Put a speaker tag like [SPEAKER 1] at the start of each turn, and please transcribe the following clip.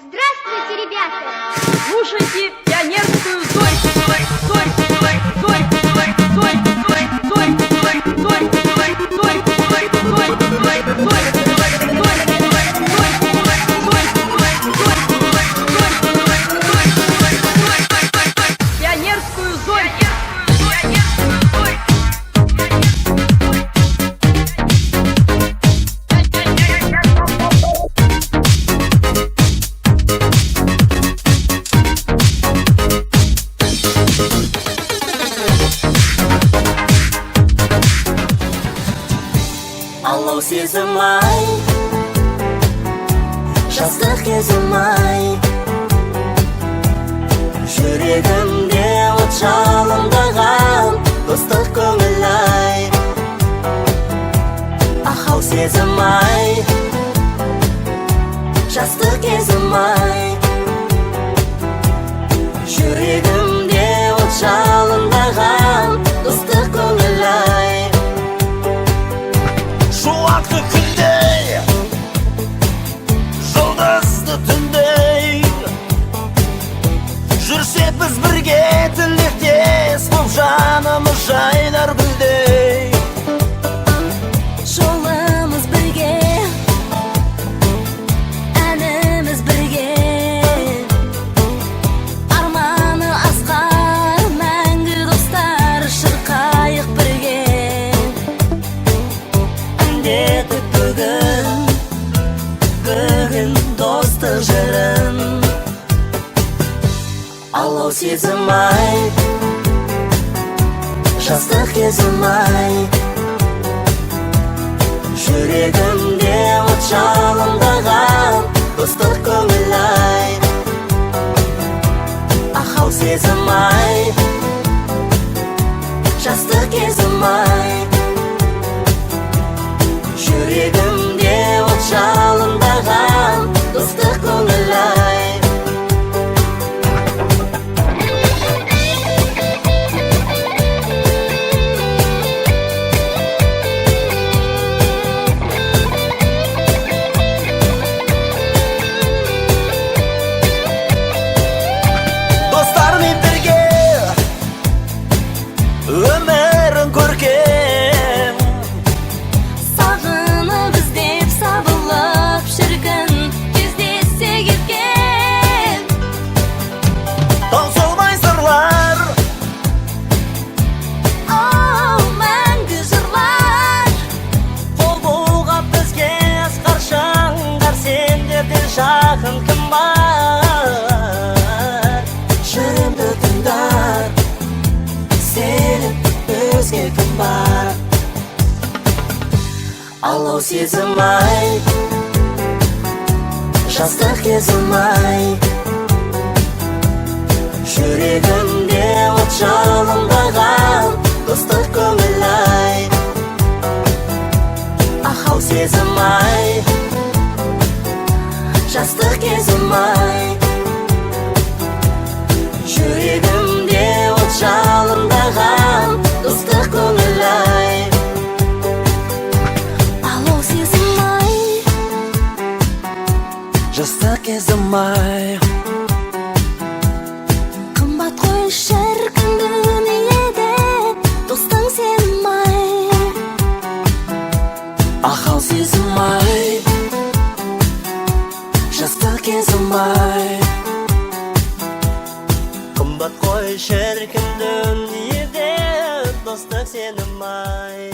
[SPEAKER 1] Здравствуйте, ребята!
[SPEAKER 2] Слушайте пионерскую зорь, зорь, зорь, зорь, зорь, зорь, зорь, зорь, зорь, зорь, зорь, зорь, зорь, зорь, зорь, зорь. Пионерскую зорь.
[SPEAKER 3] Алло, сезім-ай, жастық кезім-ай, жүрегімде от жалындаған достық көңіл-ай. Ахау сезім-ай, жастық кезім-ай, жүрегімде от жалындаған достық көңіл-ай.
[SPEAKER 4] Шуақты күндей, жұлдызды түндей, жүрсек біз бірге тілектес боп жанымыз жайнар гүлдей.
[SPEAKER 3] Жолымыз бірге, әніміз бірге, арманы асқар мәңгі достар шырқайық бірге. Әндетіп бүгін достық жырын. Алло, сезім-ай, жастық кезім-ай, жүрегімде от жалындаған достық көңіл-ай. Ахау сезім-ай, жастық кезім-ай, жүрегімде от жалындаған достық көңіл-ай.
[SPEAKER 4] Достармен бірге өмірін көрген,
[SPEAKER 3] Сағынып іздеп сабылып шіркін кездессе кеткен.
[SPEAKER 4] таусылмай сырлар,
[SPEAKER 3] Оу, мәңгі жырлар,
[SPEAKER 4] қол бұлғап бізге асқар шаңдар, сендерден жақын кім бар?
[SPEAKER 3] жырымды тыңдар, сенің өзге кім бар?
[SPEAKER 4] Алло, сезім-ай,
[SPEAKER 3] Жастық кезім-ай,
[SPEAKER 4] жүрегімде от жалындаған достық көңіл-ай.
[SPEAKER 3] ахау
[SPEAKER 4] Сезім-ай,
[SPEAKER 3] жастық кезім-ай,
[SPEAKER 4] жүрегімде от жалындаған достық көңіл-ай.
[SPEAKER 3] алло, сезім-ай,
[SPEAKER 4] Жастық кезім-ай,
[SPEAKER 3] қымбат қой шіркін дүниеде достың сенім-ай.
[SPEAKER 4] ахау сезім-ай, жастық кезім-ай, қымбат қой шіркін дүниеде достық сенім-ай.